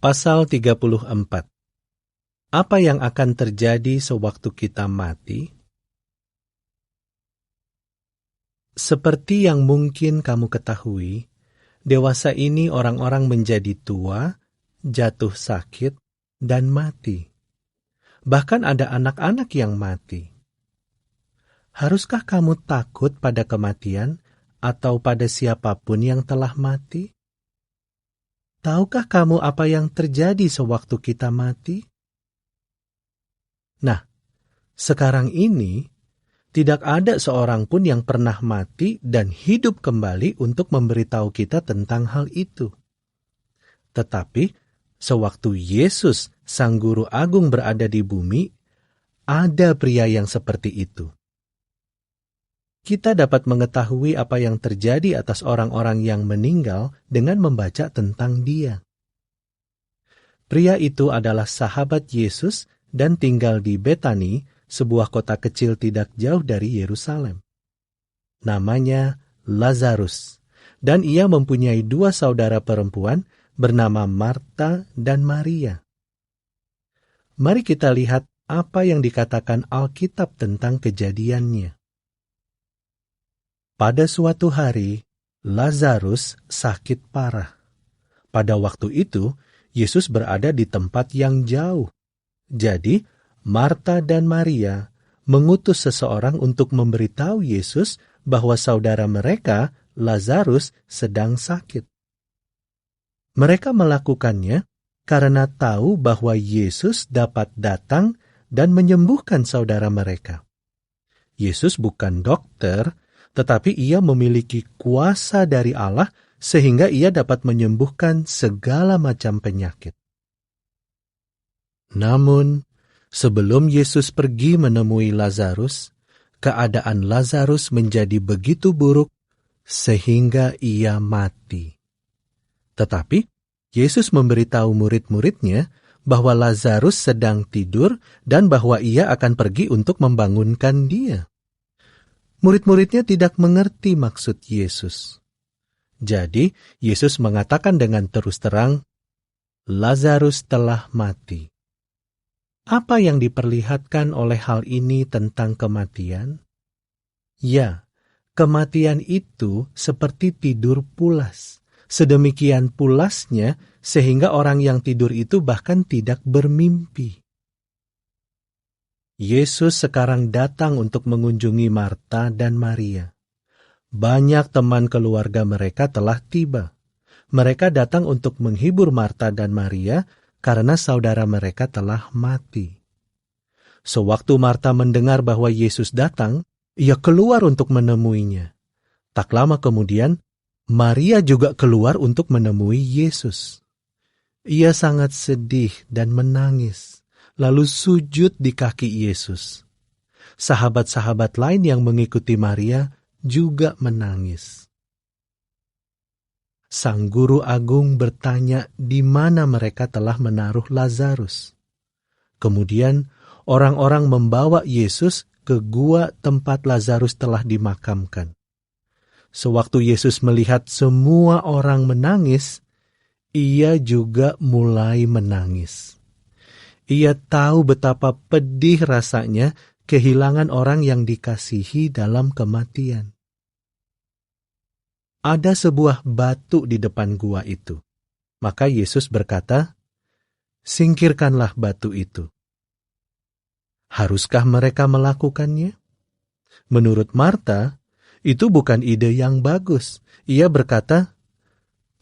Pasal 34. Apa yang akan terjadi sewaktu kita mati? Seperti yang mungkin kamu ketahui, dewasa ini orang-orang menjadi tua, jatuh sakit, dan mati. Bahkan ada anak-anak yang mati. Haruskah kamu takut pada kematian atau pada siapapun yang telah mati? Tahukah kamu apa yang terjadi sewaktu kita mati? Nah, sekarang ini tidak ada seorang pun yang pernah mati dan hidup kembali untuk memberitahu kita tentang hal itu. Tetapi, sewaktu Yesus, Sang Guru Agung berada di bumi, ada pria yang seperti itu. Kita dapat mengetahui apa yang terjadi atas orang-orang yang meninggal dengan membaca tentang dia. Pria itu adalah sahabat Yesus dan tinggal di Betani, sebuah kota kecil tidak jauh dari Yerusalem. Namanya Lazarus, dan ia mempunyai 2 saudara perempuan bernama Marta dan Maria. Mari kita lihat apa yang dikatakan Alkitab tentang kejadiannya. Pada suatu hari, Lazarus sakit parah. Pada waktu itu, Yesus berada di tempat yang jauh. Jadi, Marta dan Maria mengutus seseorang untuk memberitahu Yesus bahwa saudara mereka, Lazarus, sedang sakit. Mereka melakukannya karena tahu bahwa Yesus dapat datang dan menyembuhkan saudara mereka. Yesus bukan dokter, tetapi ia memiliki kuasa dari Allah sehingga ia dapat menyembuhkan segala macam penyakit. Namun, sebelum Yesus pergi menemui Lazarus, keadaan Lazarus menjadi begitu buruk sehingga ia mati. Tetapi, Yesus memberitahu murid-muridnya bahwa Lazarus sedang tidur dan bahwa ia akan pergi untuk membangunkan dia. Murid-muridnya tidak mengerti maksud Yesus. Jadi, Yesus mengatakan dengan terus terang, Lazarus telah mati. Apa yang diperlihatkan oleh hal ini tentang kematian? Ya, kematian itu seperti tidur pulas. Sedemikian pulasnya sehingga orang yang tidur itu bahkan tidak bermimpi. Yesus sekarang datang untuk mengunjungi Marta dan Maria. Banyak teman keluarga mereka telah tiba. Mereka datang untuk menghibur Marta dan Maria karena saudara mereka telah mati. Sewaktu Marta mendengar bahwa Yesus datang, ia keluar untuk menemuinya. Tak lama kemudian, Maria juga keluar untuk menemui Yesus. Ia sangat sedih dan menangis, lalu sujud di kaki Yesus. Sahabat-sahabat lain yang mengikuti Maria juga menangis. Sang Guru Agung bertanya di mana mereka telah menaruh Lazarus. Kemudian orang-orang membawa Yesus ke gua tempat Lazarus telah dimakamkan. Sewaktu Yesus melihat semua orang menangis, ia juga mulai menangis. Ia tahu betapa pedih rasanya kehilangan orang yang dikasihi dalam kematian. Ada sebuah batu di depan gua itu. Maka Yesus berkata, "Singkirkanlah batu itu." Haruskah mereka melakukannya? Menurut Marta, itu bukan ide yang bagus. Ia berkata,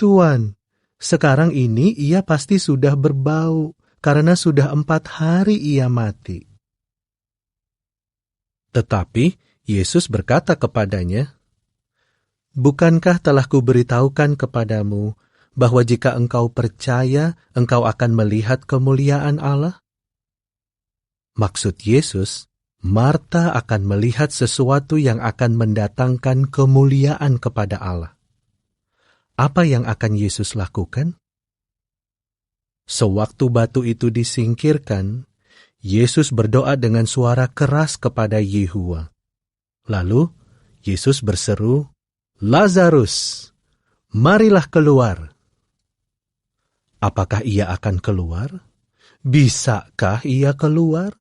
"Tuan, sekarang ini ia pasti sudah berbau, karena sudah 4 hari ia mati." Tetapi Yesus berkata kepadanya, "Bukankah telah kuberitahukan kepadamu bahwa jika engkau percaya, engkau akan melihat kemuliaan Allah?" Maksud Yesus, Marta akan melihat sesuatu yang akan mendatangkan kemuliaan kepada Allah. Apa yang akan Yesus lakukan? Sewaktu batu itu disingkirkan, Yesus berdoa dengan suara keras kepada Yehuwa. Lalu, Yesus berseru, "Lazarus, marilah keluar." Apakah ia akan keluar? Bisakah ia keluar?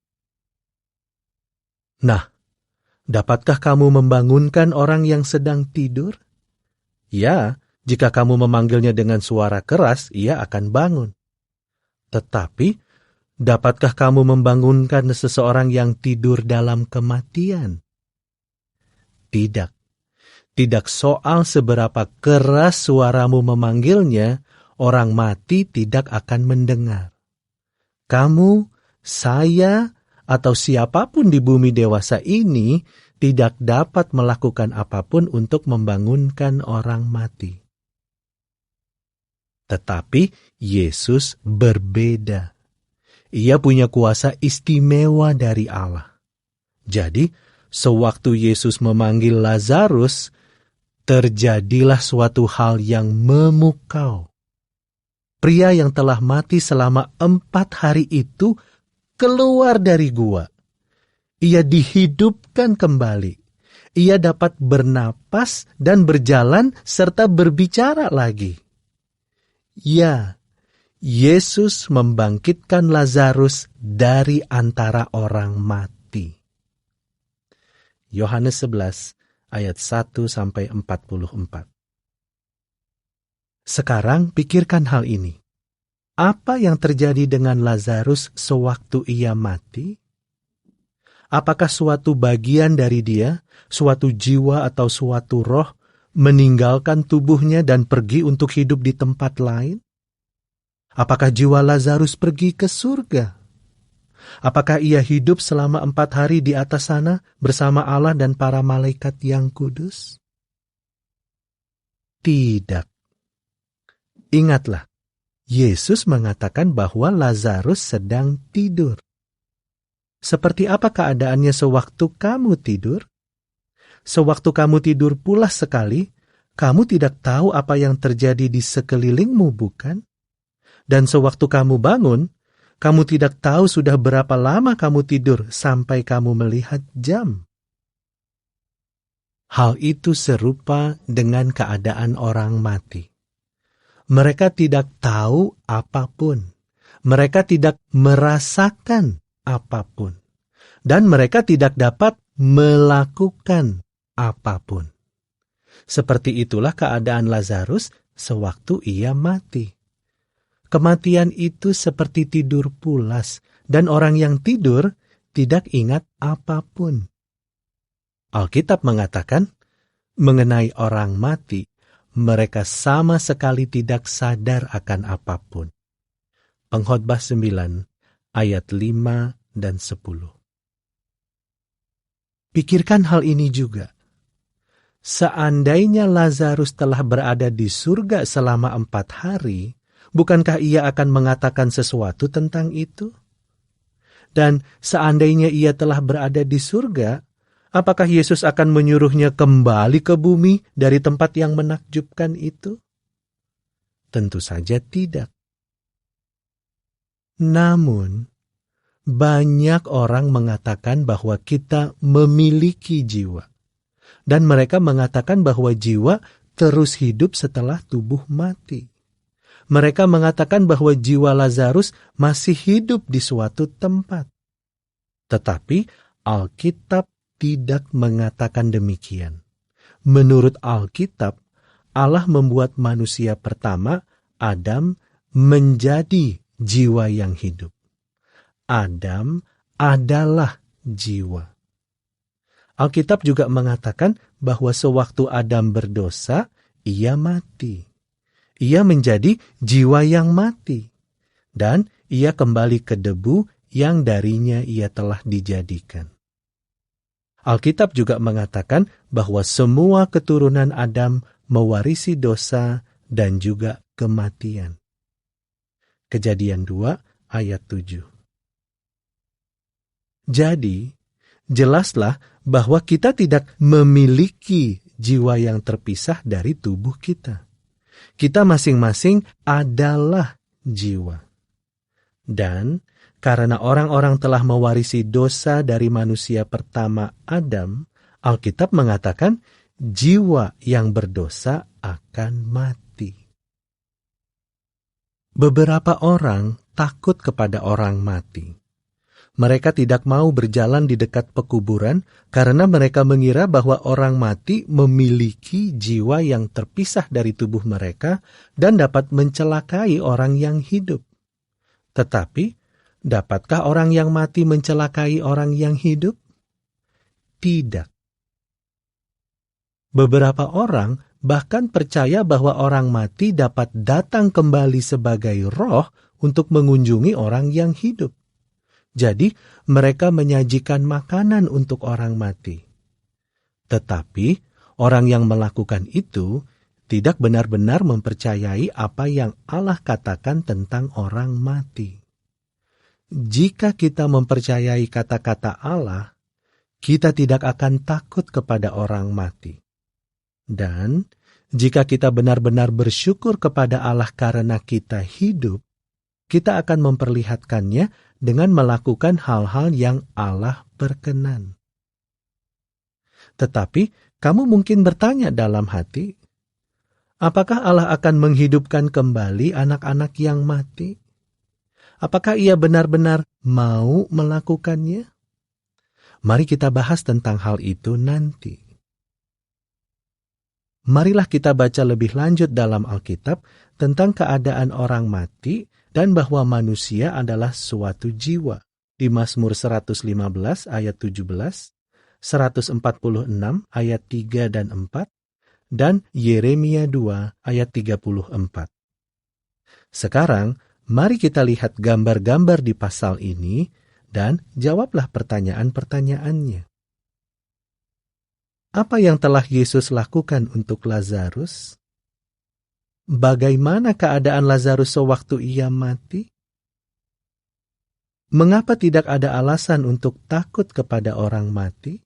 Nah, dapatkah kamu membangunkan orang yang sedang tidur? Ya, jika kamu memanggilnya dengan suara keras, ia akan bangun. Tetapi, dapatkah kamu membangunkan seseorang yang tidur dalam kematian? Tidak. Tidak soal seberapa keras suaramu memanggilnya, orang mati tidak akan mendengar. Kamu, saya, atau siapapun di bumi dewasa ini tidak dapat melakukan apapun untuk membangunkan orang mati. Tetapi Yesus berbeda. Ia punya kuasa istimewa dari Allah. Jadi, sewaktu Yesus memanggil Lazarus, terjadilah suatu hal yang memukau. Pria yang telah mati selama 4 hari itu keluar dari gua. Ia dihidupkan kembali. Ia dapat bernapas dan berjalan serta berbicara lagi. Ya, Yesus membangkitkan Lazarus dari antara orang mati. Yohanes 11 ayat 1-44. Sekarang pikirkan hal ini. Apa yang terjadi dengan Lazarus sewaktu ia mati? Apakah suatu bagian dari dia, suatu jiwa atau suatu roh, meninggalkan tubuhnya dan pergi untuk hidup di tempat lain? Apakah jiwa Lazarus pergi ke surga? Apakah ia hidup selama 4 hari di atas sana bersama Allah dan para malaikat yang kudus? Tidak. Ingatlah, Yesus mengatakan bahwa Lazarus sedang tidur. Seperti apa keadaannya sewaktu kamu tidur? Sewaktu kamu tidur pulas sekali, kamu tidak tahu apa yang terjadi di sekelilingmu, bukan? Dan sewaktu kamu bangun, kamu tidak tahu sudah berapa lama kamu tidur sampai kamu melihat jam. Hal itu serupa dengan keadaan orang mati. Mereka tidak tahu apapun. Mereka tidak merasakan apapun. Dan mereka tidak dapat melakukan apapun. Seperti itulah keadaan Lazarus sewaktu ia mati. Kematian itu seperti tidur pulas, dan orang yang tidur tidak ingat apapun. Alkitab mengatakan, mengenai orang mati, mereka sama sekali tidak sadar akan apapun. Pengkhotbah 9, ayat 5 dan 10. Pikirkan hal ini juga. Seandainya Lazarus telah berada di surga selama 4 hari, bukankah ia akan mengatakan sesuatu tentang itu? Dan seandainya ia telah berada di surga, apakah Yesus akan menyuruhnya kembali ke bumi dari tempat yang menakjubkan itu? Tentu saja tidak. Namun, banyak orang mengatakan bahwa kita memiliki jiwa. Dan mereka mengatakan bahwa jiwa terus hidup setelah tubuh mati. Mereka mengatakan bahwa jiwa Lazarus masih hidup di suatu tempat. Tetapi Alkitab tidak mengatakan demikian. Menurut Alkitab, Allah membuat manusia pertama, Adam, menjadi jiwa yang hidup. Adam adalah jiwa. Alkitab juga mengatakan bahwa sewaktu Adam berdosa, ia mati. Ia menjadi jiwa yang mati. Dan ia kembali ke debu yang darinya ia telah dijadikan. Alkitab juga mengatakan bahwa semua keturunan Adam mewarisi dosa dan juga kematian. Kejadian 2 ayat 7. Jadi, jelaslah bahwa kita tidak memiliki jiwa yang terpisah dari tubuh kita. Kita masing-masing adalah jiwa. Dan karena orang-orang telah mewarisi dosa dari manusia pertama Adam, Alkitab mengatakan jiwa yang berdosa akan mati. Beberapa orang takut kepada orang mati. Mereka tidak mau berjalan di dekat pekuburan karena mereka mengira bahwa orang mati memiliki jiwa yang terpisah dari tubuh mereka dan dapat mencelakai orang yang hidup. Tetapi, dapatkah orang yang mati mencelakai orang yang hidup? Tidak. Beberapa orang bahkan percaya bahwa orang mati dapat datang kembali sebagai roh untuk mengunjungi orang yang hidup. Jadi, mereka menyajikan makanan untuk orang mati. Tetapi, orang yang melakukan itu tidak benar-benar mempercayai apa yang Allah katakan tentang orang mati. Jika kita mempercayai kata-kata Allah, kita tidak akan takut kepada orang mati. Dan, jika kita benar-benar bersyukur kepada Allah karena kita hidup, kita akan memperlihatkannya dengan melakukan hal-hal yang Allah berkenan. Tetapi, kamu mungkin bertanya dalam hati, apakah Allah akan menghidupkan kembali anak-anak yang mati? Apakah Ia benar-benar mau melakukannya? Mari kita bahas tentang hal itu nanti. Marilah kita baca lebih lanjut dalam Alkitab tentang keadaan orang mati dan bahwa manusia adalah suatu jiwa. Di Mazmur 115 ayat 17, 146 ayat 3 dan 4, dan Yeremia 2 ayat 34. Sekarang, mari kita lihat gambar-gambar di pasal ini dan jawablah pertanyaan-pertanyaannya. Apa yang telah Yesus lakukan untuk Lazarus? Bagaimana keadaan Lazarus sewaktu ia mati? Mengapa tidak ada alasan untuk takut kepada orang mati?